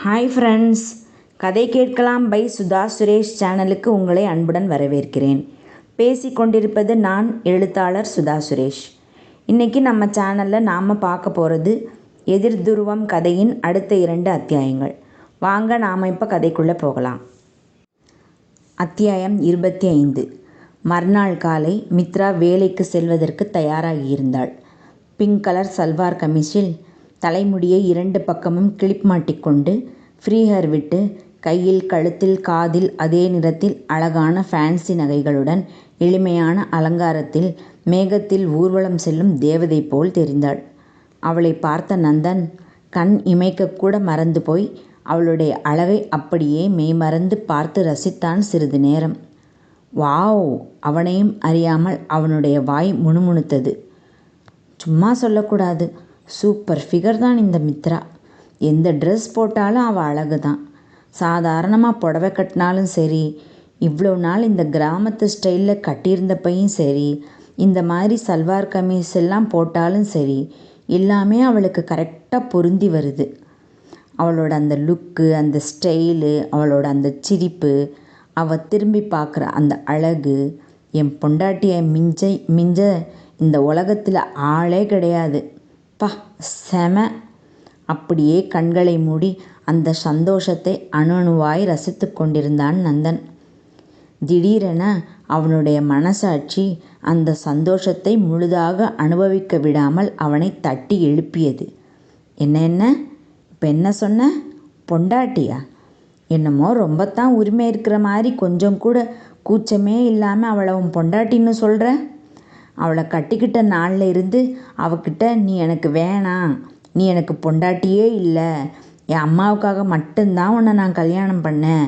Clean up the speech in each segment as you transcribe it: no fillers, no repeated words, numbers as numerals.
Hi friends, கதை கேட்கலாம் by Sudha Suresh சேனலுக்கு உங்களை அன்புடன் வரவேற்கிறேன். பேசிக்கொண்டிருப்பது நான் எழுத்தாளர் சுதா சுரேஷ். இன்றைக்கி நம்ம சேனலில் நாம் பார்க்க போகிறது எதிர் துருவம் கதையின் அடுத்த 2 அத்தியாயங்கள். வாங்க நாம் இப்போ கதைக்குள்ளே போகலாம். அத்தியாயம் 25. மறுநாள் காலை மித்ரா வேலைக்கு செல்வதற்கு தயாராகியிருந்தாள். பிங்க் கலர் சல்வார் கமிஷில் தலைமுடியை 2 பக்கமும் கிளிப் மாட்டிக்கொண்டு ஃப்ரீஹர் விட்டு கையில் கழுத்தில் காதில் அதே நிறத்தில் அழகான ஃபேன்சி நகைகளுடன் எளிமையான அலங்காரத்தில் மேகத்தில் ஊர்வலம் செல்லும் தேவதை போல் தெரிந்தாள். அவளை பார்த்த நந்தன் கண் இமைக்கக்கூட மறந்து போய் அவளுடைய அழகை அப்படியே மெய்மறந்து பார்த்து ரசித்தான் சிறிது நேரம். வாவ்! அவனையும் அறியாமல் அவனுடைய வாய் முணுமுணுத்தது. சும்மா சொல்லக்கூடாது, சூப்பர் ஃபிகர் தான் இந்த மித்ரா. எந்த ட்ரெஸ் போட்டாலும் அவள் அழகு தான். சாதாரணமாக புடவை கட்டினாலும் சரி, இவ்வளோ நாள் இந்த கிராமத்து ஸ்டைலில் கட்டியிருந்தப்பையும் சரி, இந்த மாதிரி சல்வார் கமீஸ் எல்லாம் போட்டாலும் சரி, எல்லாமே அவளுக்கு கரெக்டாக பொருந்தி வருது. அவளோட அந்த லுக்கு, அந்த ஸ்டைலு, அவளோட அந்த சிரிப்பு, அவள் திரும்பி பார்க்குற அந்த அழகு, என் பொண்டாட்டியை மிஞ்ச இந்த உலகத்தில் ஆளே கிடையாது. பா, செம! அப்படியே கண்களை மூடி அந்த சந்தோஷத்தை அணுவாய் ரசித்து கொண்டிருந்தான் நந்தன். திடீரென அவனுடைய மனசாட்சி அந்த சந்தோஷத்தை முழுதாக அனுபவிக்க விடாமல் அவனை தட்டி எழுப்பியது. என்ன இப்போ என்ன சொன்ன? பொண்டாட்டியா? என்னமோ ரொம்பத்தான் உரிமை இருக்கிற மாதிரி கொஞ்சம் கூட கூச்சமே இல்லாமல் அவளை உன் பொண்டாட்டின்னு சொல்கிற. அவளை கட்டிக்கிட்ட நாளில் இருந்து அவகிட்ட நீ எனக்கு வேணாம், நீ எனக்கு பொண்டாட்டியே இல்லை, என் அம்மாவுக்காக மட்டும்தான் உன்னை நான் கல்யாணம் பண்ணேன்,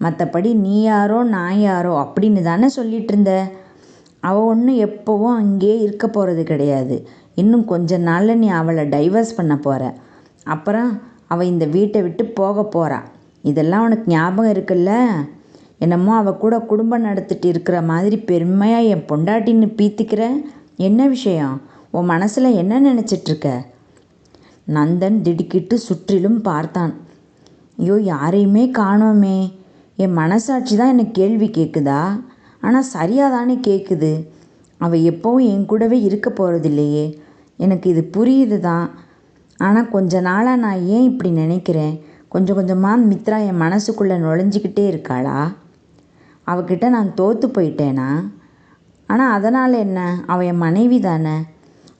மற்றபடி நீ யாரோ நான் யாரோ அப்படின்னு தானே சொல்லிகிட்டு இருந்த. அவள் ஒன்றும் எப்போவும் அங்கேயே இருக்க போகிறது கிடையாது. இன்னும் கொஞ்ச நாளில் நீ அவளை டைவர்ஸ் பண்ண போகிற. அப்புறம் அவள் இந்த வீட்டை விட்டு போக போகிறா. இதெல்லாம் உனக்கு ஞாபகம் இருக்குல்ல? என்னமோ அவள் கூட குடும்பம் நடத்திட்டு இருக்கிற மாதிரி பெருமையாக என் பொண்டாட்டின்னு பீத்திக்கிற. என்ன விஷயம்? உன் மனசில் என்ன நினச்சிட்ருக்க? நந்தன் திடுக்கிட்டு சுற்றிலும் பார்த்தான். ஐயோ, யாரையுமே காணோமே. என் மனசாட்சி தான் எனக்கு கேள்வி கேட்குதா? ஆனால் சரியாக தானே கேட்குது. அவள் எப்போவும் என் கூடவே இருக்க போகிறதில்லையே. எனக்கு இது புரியுது தான். ஆனால் கொஞ்ச நாளாக நான் ஏன் இப்படி நினைக்கிறேன்? கொஞ்சம் கொஞ்சமாக மித்ரா என் மனசுக்குள்ளே நுழைஞ்சிக்கிட்டே இருக்காளா? அவகிட்ட நான் தோற்று போயிட்டேனா? ஆனால் அதனால் என்ன? அவள் என் மனைவி தானே.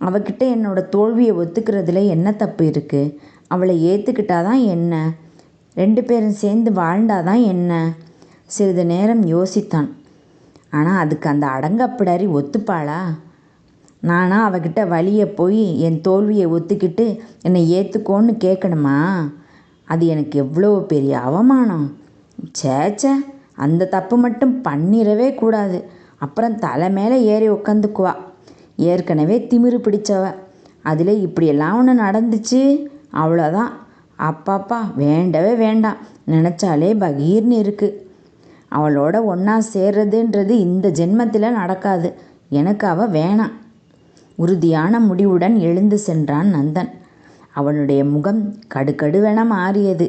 அவகிட்ட என்னோடய தோல்வியை ஒத்துக்கிறதுல என்ன தப்பு இருக்குது? அவளை ஏற்றுக்கிட்டாதான் என்ன? 2 பேரும் சேர்ந்து வாழ்ந்தாதான் என்ன? சிறிது நேரம் யோசித்தான். ஆனால் அதுக்கு அந்த அடங்கப்பிடாரி ஒத்துப்பாளா? நானா அவகிட்ட வழியை போய் என் தோல்வியை ஒத்துக்கிட்டு என்னை ஏற்றுக்கோன்னு கேட்கணுமா? அது எனக்கு எவ்வளோ பெரிய அவமானம். சேச்சே, அந்த தப்பு மட்டும் பண்ணிடவே கூடாது. அப்புறம் தலை மேலே ஏறி உக்காந்துக்குவா. ஏற்கனவே திமிரு பிடிச்சவ. அதில் இப்படியெல்லாம் ஒன்று நடந்துச்சு, அவ்வளோதான். அப்பாப்பா, வேண்டவே வேண்டாம். நினச்சாலே பகீர்னு இருக்குது. அவளோட ஒன்றா சேர்றதுன்றது இந்த ஜென்மத்தில் நடக்காது. எனக்கு அவள் வேணாம். உறுதியான முடிவுடன் எழுந்து சென்றான் நந்தன். அவனுடைய முகம் கடுகடுவென மாறியது.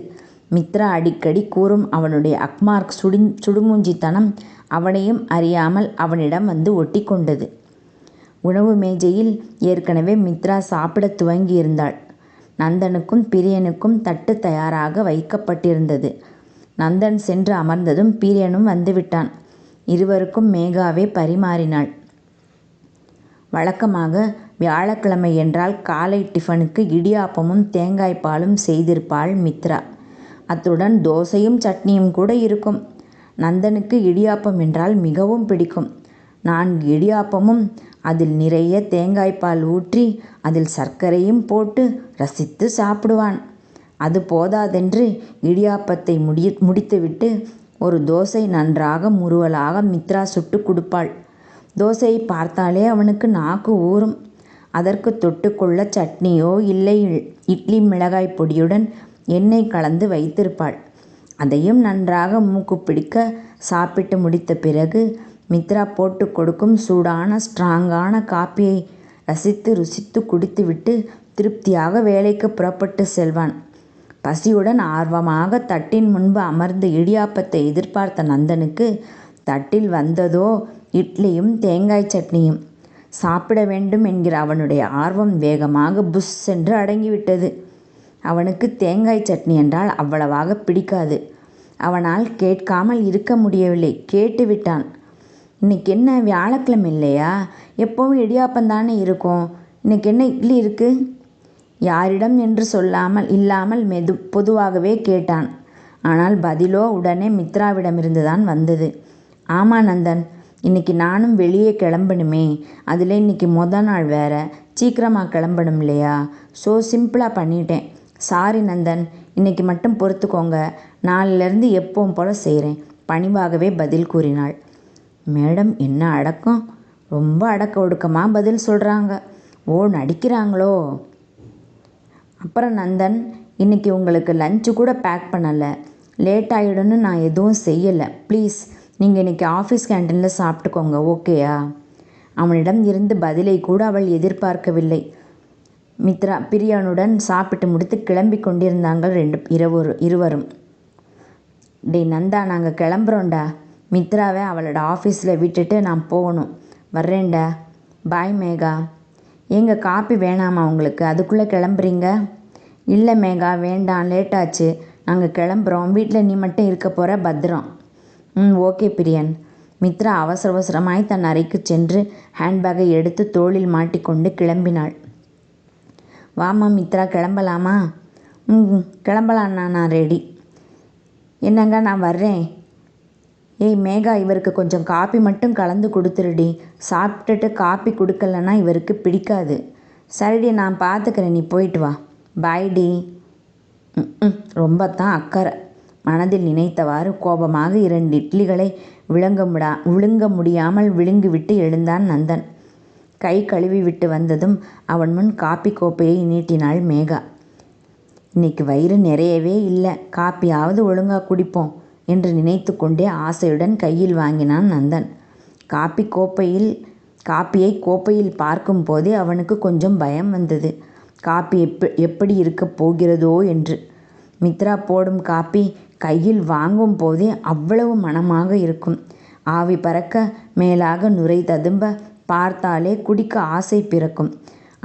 மித்ரா அடிக்கடி கூறும் அவனுடைய அக்மார்க் சுடுமூஞ்சித்தனம் அவனையும் அறியாமல் அவனிடம் வந்து ஒட்டி கொண்டது. உணவு மேஜையில் ஏற்கனவே மித்ரா சாப்பிட துவங்கியிருந்தாள். நந்தனுக்கும் பிரியனுக்கும் தட்டு தயாராக வைக்கப்பட்டிருந்தது. நந்தன் சென்று அமர்ந்ததும் பிரியனும் வந்துவிட்டான். இருவருக்கும் மேகாவே பரிமாறினாள். வழக்கமாக வியாழக்கிழமை என்றால் காலை டிஃபனுக்கு இடியாப்பமும் தேங்காய்பாலும் செய்திருப்பாள் மித்ரா. அத்துடன் தோசையும் சட்னியும் கூட இருக்கும். நந்தனுக்கு இடியாப்பம் என்றால் மிகவும் பிடிக்கும். 4 இடியாப்பமும் அதில் நிறைய தேங்காய்பால் ஊற்றி அதில் சர்க்கரையும் போட்டு ரசித்து சாப்பிடுவான். அது போதாதென்று இடியாப்பத்தை முடித்துவிட்டு ஒரு தோசை நன்றாக முறுவலாக மித்ரா சுட்டு கொடுப்பாள். தோசையை பார்த்தாலே அவனுக்கு நாக்கு ஊறும். அதற்கு தொட்டுக்கொள்ள சட்னியோ இல்லை இட்லி மிளகாய் பொடியுடன் எண்ணெய் கலந்து வைத்திருப்பாள். அதையும் நன்றாக மூக்கு பிடிக்க சாப்பிட்டு முடித்த பிறகு மித்ரா போட்டு கொடுக்கும் சூடான ஸ்ட்ராங்கான காப்பியை ரசித்து ருசித்து குடித்துவிட்டு திருப்தியாக வேலைக்கு புறப்பட்டு செல்வான். பசியுடன் ஆர்வமாக தட்டின் முன்பு அமர்ந்து இடியாப்பத்தை எதிர்பார்த்த நந்தனுக்கு தட்டில் வந்ததோ இட்லியும் தேங்காய் சட்னியும். சாப்பிட வேண்டும் என்கிற அவனுடைய ஆர்வம் வேகமாக புஷ் என்று அடங்கிவிட்டது. அவனுக்கு தேங்காய் சட்னி என்றால் அவ்வளவாக பிடிக்காது. அவனால் கேட்காமல் இருக்க முடியவில்லை. கேட்டுவிட்டான். இன்னைக்கு என்ன வியாழக்கிழமை இல்லையா? எப்போவும் இடியாப்பந்தானே இருக்கும். இன்னைக்கு என்ன இட்லி இருக்கு? யாரிடம் என்று இல்லாமல் பொதுவாகவே கேட்டான். ஆனால் பதிலோ உடனே மித்ராவிடமிருந்துதான் வந்தது. ஆமா நந்தன், இன்னைக்கு நானும் வெளியே கிளம்பணுமே. அதில் இன்னைக்கு நாள் வேற. சீக்கிரமாக கிளம்பணும் இல்லையா? ஸோ சிம்பிளாக பண்ணிட்டேன். சாரி நந்தன், இன்னைக்கு மட்டும் பொறுத்துக்கோங்க. நாளிலிருந்து எப்பவும் போல செய்கிறேன், பணிவாகவே பதில் கூறினாள். மேடம் என்ன அடக்கம்! ரொம்ப அடக்க ஒடுக்கமாக பதில் சொல்கிறாங்க. ஓ, நடிக்கிறாங்களோ? அப்புறம் நந்தன், இன்னைக்கு உங்களுக்கு லஞ்சு கூட பேக் பண்ணலை. லேட் ஆகிடும்னு நான் எதுவும் செய்யலை. ப்ளீஸ், நீங்கள் இன்னைக்கு ஆஃபீஸ் கேன்டீனில் சாப்பிட்டுக்கோங்க, ஓகேயா? அவனிடம் இருந்து பதிலை கூட அவள் எதிர்பார்க்கவில்லை. மித்ரா பிரியானுடன் சாப்பிட்டு முடித்து கிளம்பி கொண்டிருந்தாங்கள் இருவரும். டே நந்தா, நாங்கள் கிளம்புறோண்டா. மித்ராவை அவளோட ஆஃபீஸில் விட்டுட்டு நான் போகணும். வர்றேன்டா. பாய் மேகா. ஏங்க காப்பி வேணாமா உங்களுக்கு? அதுக்குள்ளே கிளம்புறீங்க? இல்லை மேகா, வேண்டாம், லேட்டாச்சு. நாங்கள் கிளம்புறோம். வீட்டில் நீ மட்டும் இருக்க போகிற, பத்திரம். ஓகே பிரியன். மித்ரா அவசரமாய் தன் அறைக்கு சென்று ஹேண்ட்பேக்கை எடுத்து தோளில் மாட்டிக்கொண்டு கிளம்பினாள். வாமா மித்ரா, கிளம்பலாமா? கிளம்பலாண்ணா, நான் ரெடி. என்னங்க, நான் வர்றேன். ஏய் மேகா, இவருக்கு கொஞ்சம் காப்பி மட்டும் கலந்து கொடுத்துருடி. சாப்பிட்டுட்டு காப்பி கொடுக்கலன்னா இவருக்கு பிடிக்காது. சரிடி, நான் பார்த்துக்கிறேன், நீ போயிட்டு வா. பாய்டி. ரொம்பத்தான் அக்கறை. மனதில் நினைத்தவாறு கோபமாக 2 இட்லிகளை விழுங்க முடியாமல் விழுங்கிவிட்டு எழுந்தான் நந்தன். கை கழுவி விட்டு வந்ததும் அவன் முன் காப்பி கோப்பையை நீட்டினாள் மேகா. இன்னைக்கு வயிறு நிறையவே இல்லை, காப்பியாவது ஒழுங்கா குடிப்போம் என்று நினைத்து கொண்டே ஆசையுடன் கையில் வாங்கினான் நந்தன். காப்பியை கோப்பையில் பார்க்கும் போதே அவனுக்கு கொஞ்சம் பயம் வந்தது. காப்பி எப்படி இருக்கப் போகிறதோ என்று. மித்ரா போடும் காப்பி கையில் வாங்கும் போதே அவ்வளவு மணமாக இருக்கும். ஆவி பறக்க, மேலாக நுரை ததும்ப, பார்த்தாலே குடிக்க ஆசை பிறக்கும்.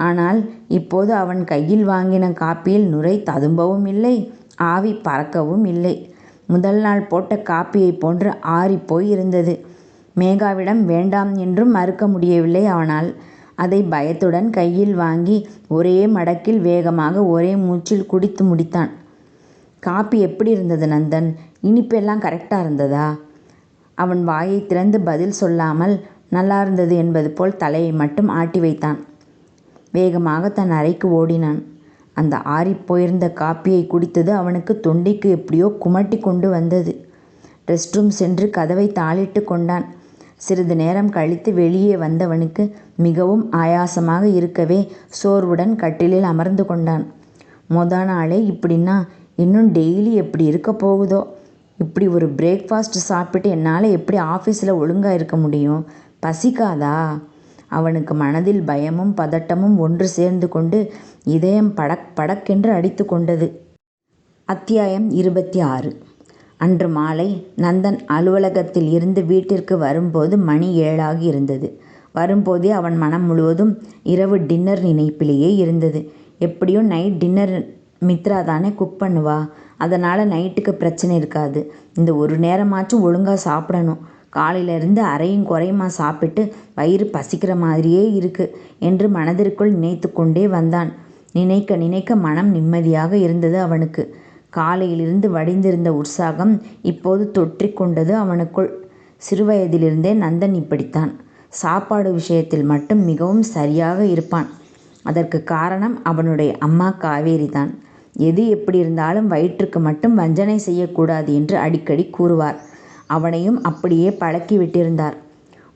ஆனால் இப்போது அவன் கையில் வாங்கின காப்பியில் நுரை ததும்பவும் இல்லை, ஆவி பறக்கவும் இல்லை. முதல் நாள் போட்ட காப்பியை போன்று ஆறிப்போய் இருந்தது. மேகாவிடம் வேண்டாம் என்றும் மறுக்க முடியவில்லை அவனால். அதை பயத்துடன் கையில் வாங்கி ஒரே மடக்கில் வேகமாக ஒரே மூச்சில் குடித்து முடித்தான். காப்பி எப்படி இருந்தது நந்தன்? இனிப்பெல்லாம் கரெக்டாக இருந்ததா? அவன் வாயை திறந்து பதில் சொல்லாமல் நல்லா இருந்தது என்பது போல் தலையை மட்டும் ஆட்டி வைத்தான். வேகமாக தன் அறைக்கு ஓடினான். அந்த ஆறிப்போயிருந்த காப்பியை குடித்தது அவனுக்கு தொண்டைக்கு எப்படியோ குமட்டி கொண்டு வந்தது. ரெஸ்ட் ரூம் சென்று கதவை தாளிட்டு கொண்டான். சிறிது நேரம் கழித்து வெளியே வந்தவனுக்கு மிகவும் ஆயாசமாக இருக்கவே சோர்வுடன் கட்டிலில் அமர்ந்து கொண்டான். நாளே இப்படின்னா இன்னும் டெய்லி எப்படி இருக்க போகுதோ? இப்படி ஒரு பிரேக்ஃபாஸ்ட் சாப்பிட்டு என்னால் எப்படி ஆஃபீஸில் ஒழுங்காக இருக்க முடியும்? பசிக்காதா? அவனுக்கு மனதில் பயமும் பதட்டமும் ஒன்று சேர்ந்து கொண்டு இதயம் படக் படக்கென்று அடித்து கொண்டது. அத்தியாயம் 26. அன்று மாலை நந்தன் அலுவலகத்தில் இருந்து வீட்டிற்கு வரும்போது மணி 7 இருந்தது. வரும்போதே அவன் மனம் முழுவதும் இரவு டின்னர் நினைப்பிலேயே இருந்தது. எப்படியும் நைட் டின்னர் மித்ரா தானே குக் பண்ணுவா, அதனால் நைட்டுக்கு பிரச்சனை இருக்காது. இந்த ஒரு நேரமாச்சும் ஒழுங்காக சாப்பிடணும். காலையிலேருந்து அரையும் குறையுமா சாப்பிட்டு வயிறு பசிக்கிற மாதிரியே இருக்கு என்று மனதிற்குள் நினைத்து கொண்டே வந்தான். நினைக்க நினைக்க மனம் நிம்மதியாக இருந்தது அவனுக்கு. காலையிலிருந்து வடிந்திருந்த உற்சாகம் இப்போது தொற்றிக்கொண்டது அவனுக்குள். சிறுவயதிலிருந்தே நந்தன் இப்படித்தான். சாப்பாடு விஷயத்தில் மட்டும் மிகவும் சரியாக இருப்பான். அதற்கு காரணம் அவனுடைய அம்மா காவேரி தான். எது எப்படி இருந்தாலும் வயிற்றுக்கு மட்டும் வஞ்சனை செய்யக்கூடாது என்று அடிக்கடி கூறுவார். அவனையும் அப்படியே பழக்கி விட்டிருந்தார்.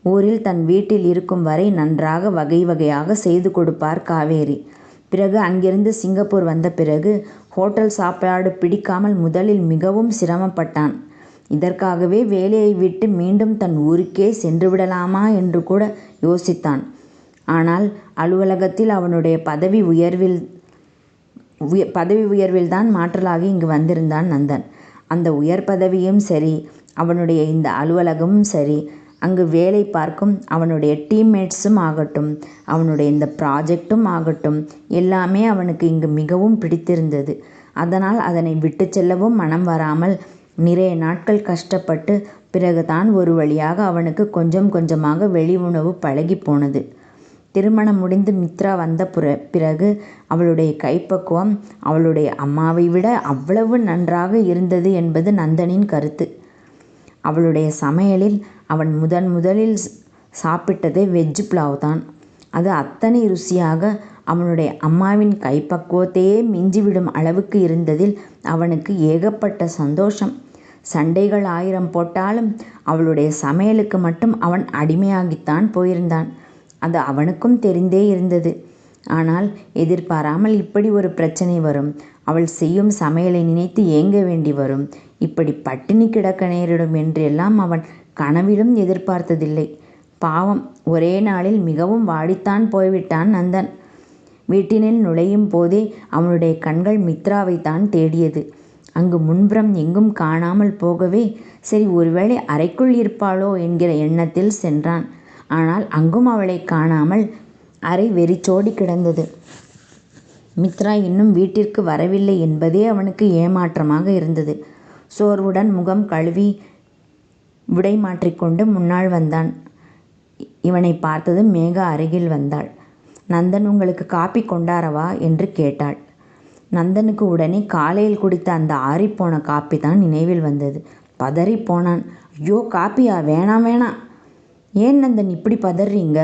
ஊரில் தன் வீட்டில் இருக்கும் வரை நன்றாக வகை வகையாக செய்து கொடுப்பார் காவேரி. பிறகு அங்கிருந்து சிங்கப்பூர் வந்த பிறகு ஹோட்டல் சாப்பாடு பிடிக்காமல் முதலில் மிகவும் சிரமப்பட்டான். இதற்காகவே வேலையை விட்டு மீண்டும் தன் ஊருக்கே சென்று விடலாமா என்று கூட யோசித்தான். ஆனால் அலுவலகத்தில் அவனுடைய பதவி பதவி உயர்வில் தான் மாற்றலாகி இங்கு வந்திருந்தான் நந்தன். அந்த உயர் பதவியும் சரி, அவனுடைய இந்த அலுவலகமும் சரி, அங்கு வேலை பார்க்கும் அவனுடைய டீம்மேட்ஸும் ஆகட்டும், அவனுடைய இந்த ப்ராஜெக்டும் ஆகட்டும், எல்லாமே அவனுக்கு இங்கு மிகவும் பிடித்திருந்தது. அதனால் அதனை விட்டு செல்லவும் மனம் வராமல் நிறைய நாட்கள் கஷ்டப்பட்டு பிறகுதான் ஒரு வழியாக அவனுக்கு கொஞ்சம் கொஞ்சமாக வெளி உணவு பழகி போனது. திருமணம் முடிந்து மித்ரா வந்த பிறகு அவளுடைய கைப்பக்குவம் அவளுடைய அம்மாவை விட அவ்வளவு நன்றாக இருந்தது என்பது நந்தனின் கருத்து. அவளுடைய சமையலில் அவன் முதலில் சாப்பிட்டதே வெஜ் புலாவ் தான். அது அத்தனை ருசியாக அவனுடைய அம்மாவின் கைப்பக்குவத்தையே மிஞ்சிவிடும் அளவுக்கு இருந்ததில் அவனுக்கு ஏகப்பட்ட சந்தோஷம். சண்டைகள் 1000 போட்டாலும் அவளுடைய சமையலுக்கு மட்டும் அவன் அடிமையாகித்தான் போயிருந்தான். அது அவனுக்கும் தெரிந்தே இருந்தது. ஆனால் எதிர்பாராமல் இப்படி ஒரு பிரச்சனை வரும், அவள் செய்யும் சமையலை நினைத்து ஏங்க வேண்டி வரும், இப்படி பட்டினி கிடக்க நேரிடும் என்றெல்லாம் அவன் கனவிலும் எதிர்பார்த்ததில்லை. பாவம், ஒரே நாளில் மிகவும் வாடித்தான் போய்விட்டான் நந்தன். வீட்டினில் நுழையும் போதே அவனுடைய கண்கள் மித்ராவைத்தான் தேடியது. அங்கு முன்புறம் எங்கும் காணாமல் போகவே, சரி ஒருவேளை அறைக்குள் இருப்பாளோ என்கிற எண்ணத்தில் சென்றான். ஆனால் அங்கும் அவளை காணாமல் அறை வெறிச்சோடி கிடந்தது. மித்ரா இன்னும் வீட்டிற்கு வரவில்லை என்பதே அவனுக்கு ஏமாற்றமாக இருந்தது. சோர்வுடன் முகம் கழுவி விடை மாற்றிக்கொண்டு முன்னால் வந்தான். இவனை பார்த்ததும் மேகா அருகில் வந்தாள். நந்தன் உங்களுக்கு காப்பி கொண்டாரவா என்று கேட்டாள். நந்தனுக்கு உடனே காலையில் குடித்த அந்த ஆறிப்போன காப்பி தான் நினைவில் வந்தது. பதறி போனான். ஐயோ, காப்பியா? வேணாம் வேணாம். ஏன் நந்தன் இப்படி பதறீங்க?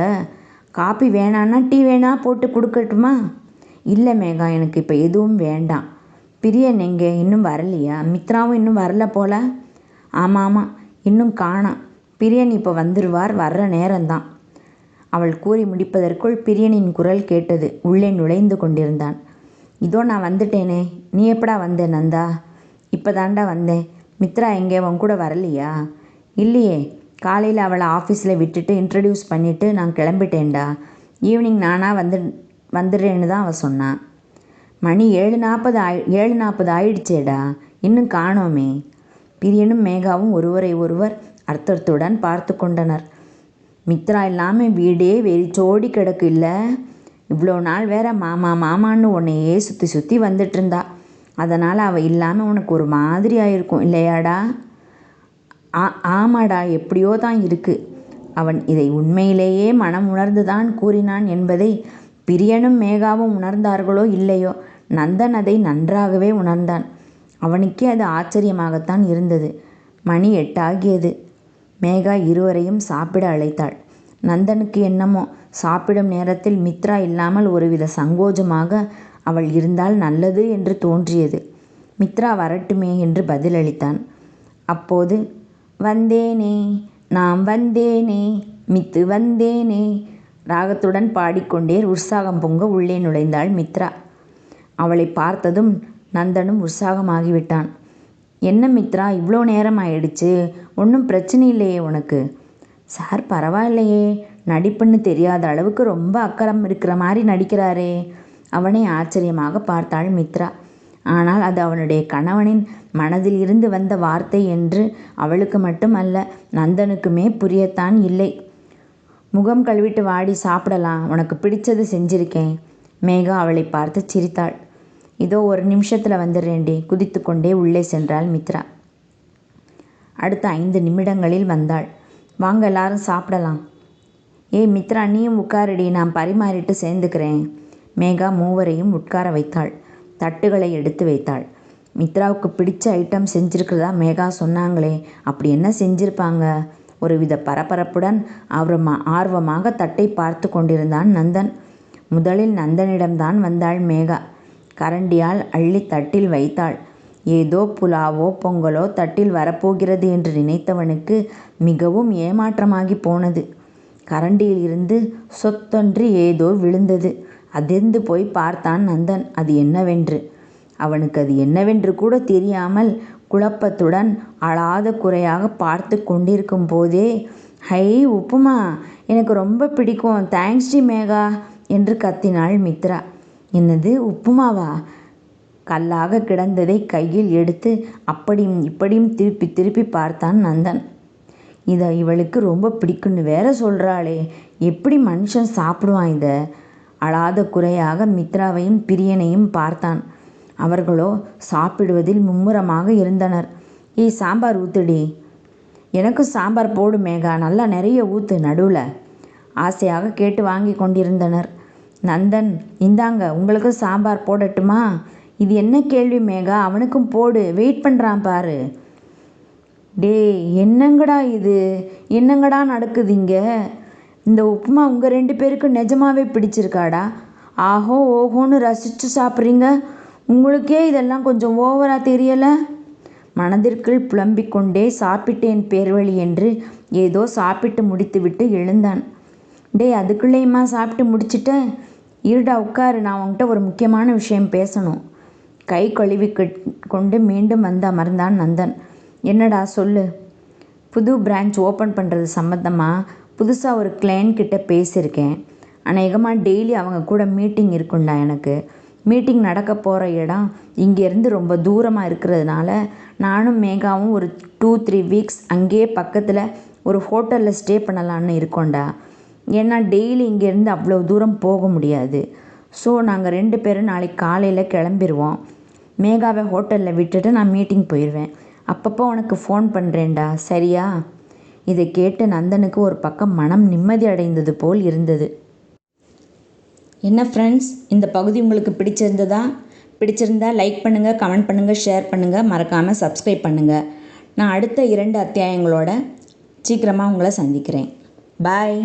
காப்பி வேணான்னா டீ வேணா போட்டு கொடுக்கட்டுமா? இல்லை மேகா, எனக்கு இப்போ எதுவும் வேண்டாம். பிரியன் எங்கே? இன்னும் வரலையா? மித்ராவும் இன்னும் வரல போல. ஆமாம், இன்னும் காணோம். பிரியன் இப்போ வந்துடுவார், வர்ற நேரம்தான். அவள் கூறி முடிப்பதற்குள் பிரியனின் குரல் கேட்டது. உள்ளே நுழைந்து கொண்டிருந்தான். இதோ நான் வந்துட்டேனே. நீ எப்படா வந்த நந்தா? இப்போ தாண்டா வந்தேன். மித்ரா எங்கே? உன் கூட வரலையா? இல்லையே, காலையில் அவளை ஆஃபீஸில் விட்டுட்டு இன்ட்ரடியூஸ் பண்ணிவிட்டு நான் கிளம்பிட்டேன்டா. ஈவினிங் நானாக வந்துடுறேன்னு தான் அவள் சொன்னான். மணி 7:40 ஆயிடுச்சேடா, இன்னும் காணோமே. பிரியனும் மேகாவும் ஒருவரை ஒருவர் அர்த்தத்துடன் பார்த்து கொண்டனர். மித்ரா இல்லாமல் வீடே வெறிச்சோடி கிடக்கு இல்லை? இவ்வளோ நாள் வேற மாமா மாமான்னு உன்னையே சுற்றி சுற்றி வந்துட்டு இருந்தா. அதனால் அவள் இல்லாமல் உனக்கு ஒரு மாதிரி ஆயிருக்கும் இல்லையாடா? ஆமாடா, எப்படியோ தான் இருக்கு. அவன் இதை உண்மையிலேயே மனம் உணர்ந்து தான் கூறினான் என்பதை பிரியனும் மேகாவும் உணர்ந்தார்களோ இல்லையோ, நந்தன் அதை நன்றாகவே உணர்ந்தான். அவனுக்கே அது ஆச்சரியமாகத்தான் இருந்தது. மணி 8 ஆகியது. மேகா இருவரையும் சாப்பிட அழைத்தாள். நந்தனுக்கு என்னமோ சாப்பிடும் நேரத்தில் மித்ரா இல்லாமல் ஒருவித சங்கோஜமாக அவள் இருந்தால் நல்லது என்று தோன்றியது. மித்ரா வரட்டுமே என்று பதிலளித்தான். அப்போது வந்தேனே, நாம் வந்தேனே, மித்து வந்தேனே ராகத்துடன் பாடிக்கொண்டே உற்சாகம் பொங்க உள்ளே நுழைந்தாள் மித்ரா. அவளை பார்த்ததும் நந்தனும் உற்சாகமாகிவிட்டான். என்ன மித்ரா, இவ்வளோ நேரம் ஆயிடுச்சு, ஒன்றும் பிரச்சனை இல்லையே உனக்கு? சார் பரவாயில்லையே, நடிப்புன்னு தெரியாத அளவுக்கு ரொம்ப அக்கறம் இருக்கிற மாதிரி நடிக்கிறாரே. அவனை ஆச்சரியமாக பார்த்தாள் மித்ரா. ஆனால் அது அவனுடைய கணவனின் மனதில் இருந்து வந்த வார்த்தை என்று அவளுக்கு மட்டும் அல்ல, நந்தனுக்குமே புரியத்தான் இல்லை. முகம் கழுவிட்டு வாடி, சாப்பிடலாம், உனக்கு பிடிச்சது செஞ்சிருக்கேன். மேகா அவளை பார்த்து சிரித்தாள். இதோ ஒரு நிமிஷத்தில் வந்துடுறேன்டி. குதித்து கொண்டே உள்ளே சென்றாள் மித்ரா. அடுத்த 5 நிமிடங்களில் வந்தாள். வாங்க எல்லாரும் சாப்பிடலாம். ஏய் மித்ரா, நீயும் உட்காரடி, நான் பரிமாறிட்டு சேர்ந்துக்கிறேன். மேகா மூவரையும் உட்கார வைத்தாள். தட்டுகளை எடுத்து வைத்தாள். மித்ராவுக்கு பிடிச்ச ஐட்டம் செஞ்சிருக்கிறதா மேகா சொன்னாங்களே, அப்படி என்ன செஞ்சிருப்பாங்க? ஒருவித பரபரப்புடன் ஆர்வமாக தட்டை பார்த்து கொண்டிருந்தான் நந்தன். முதலில் நந்தனிடம்தான் வந்தாள் மேகா. கரண்டியால் அள்ளி தட்டில் வைத்தாள். ஏதோ புலாவோ பொங்கலோ தட்டில் வரப்போகிறது என்று நினைத்தவனுக்கு மிகவும் ஏமாற்றமாகி போனது. கரண்டியில் இருந்து சொத்தொன்று ஏதோ விழுந்தது. அதிர்ந்து போய் பார்த்தான் நந்தன் அது என்னவென்று. அவனுக்கு அது என்னவென்று கூட தெரியாமல் குழப்பத்துடன் அழாத குறையாக பார்த்து கொண்டிருக்கும் போதே, ஹை உப்புமா, எனக்கு ரொம்ப பிடிக்கும், தேங்க்ஸ் டி மேகா என்று கத்தினாள் மித்ரா. என்னது உப்புமாவா? கல்லாக கிடந்ததை கையில் எடுத்து அப்படியும் இப்படியும் திருப்பி திருப்பி பார்த்தான் நந்தன். இதை இவளுக்கு ரொம்ப பிடிக்குன்னு வேற சொல்கிறாளே, எப்படி மனுஷன் சாப்பிடுவான் இதை? அழாத குறையாக மித்ராவையும் பிரியனையும் பார்த்தான். அவர்களோ சாப்பிடுவதில் மும்முரமாக இருந்தனர். ஏய், சாம்பார் ஊத்துடி. எனக்கும் சாம்பார் போடு மேகா, நல்லா நிறைய ஊற்று நடுவில், ஆசையாக கேட்டு வாங்கி கொண்டிருந்தனர். நந்தன், இந்தாங்க உங்களுக்கு சாம்பார் போடட்டுமா? இது என்ன கேள்வி மேகா, அவனுக்கும் போடு, வெயிட் பண்ணுறான் பாரு. டேய், என்னங்கடா இது, என்னங்கடா நடக்குதுங்க? இந்த உப்புமா உங்கள் 2 பேருக்கு நிஜமாவே பிடிச்சிருக்காடா? ஆஹோ ஓஹோன்னு ரசித்து சாப்பிட்றீங்க. உங்களுக்கே இதெல்லாம் கொஞ்சம் ஓவராக தெரியலை? மனதிற்குள் புலம்பிக் கொண்டே சாப்பிட்டேன் பேர்வழி என்று ஏதோ சாப்பிட்டு முடித்துவிட்டு எழுந்தான். டேய், அதுக்குள்ளேயுமா சாப்பிட்டு முடிச்சிட்டேன்? இருடா உட்காரு, நான் உன்கிட்ட ஒரு முக்கியமான விஷயம் பேசணும். கை கழுவி கொண்டு மீண்டும் வந்து அமர்ந்தான் நந்தன். என்னடா சொல்லு. புது பிரான்ச் ஓப்பன் பண்ணுறது சம்மந்தமாக புதுசாக ஒரு கிளையண்ட் கிட்ட பேசியிருக்கேன். அநேகமாக டெய்லி அவங்க கூட மீட்டிங் இருக்குண்டா. எனக்கு மீட்டிங் நடக்க போகிற இடம் இங்கேருந்து ரொம்ப தூரமாக இருக்கிறதுனால நானும் மேகாவும் ஒரு 2-3 வீக்ஸ் அங்கேயே பக்கத்தில் ஒரு ஹோட்டலில் ஸ்டே பண்ணலான்னு இருக்கோண்டா. ஏன்னா டெய்லி இங்கேருந்து அவ்வளோ தூரம் போக முடியாது. ஸோ நாங்கள் 2 பேரும் நாளைக்கு காலையில் கிளம்பிடுவோம். மேகாவை ஹோட்டலில் விட்டுட்டு நான் மீட்டிங் போயிடுவேன். அப்பப்போ உனக்கு ஃபோன் பண்ணுறேன்டா, சரியா? இதை கேட்டு நந்தனுக்கு ஒரு பக்கம் மனம் நிம்மதி அடைந்தது போல் இருந்தது. என்ன ஃப்ரெண்ட்ஸ், இந்த பகுதி உங்களுக்கு பிடிச்சிருந்தா லைக் பண்ணுங்கள், கமெண்ட் பண்ணுங்கள், ஷேர் பண்ணுங்கள், மறக்காமல் சப்ஸ்கிரைப் பண்ணுங்கள். நான் அடுத்த 2 அத்தியாயங்களோட சீக்கிரமாக உங்களை சந்திக்கிறேன். பாய்.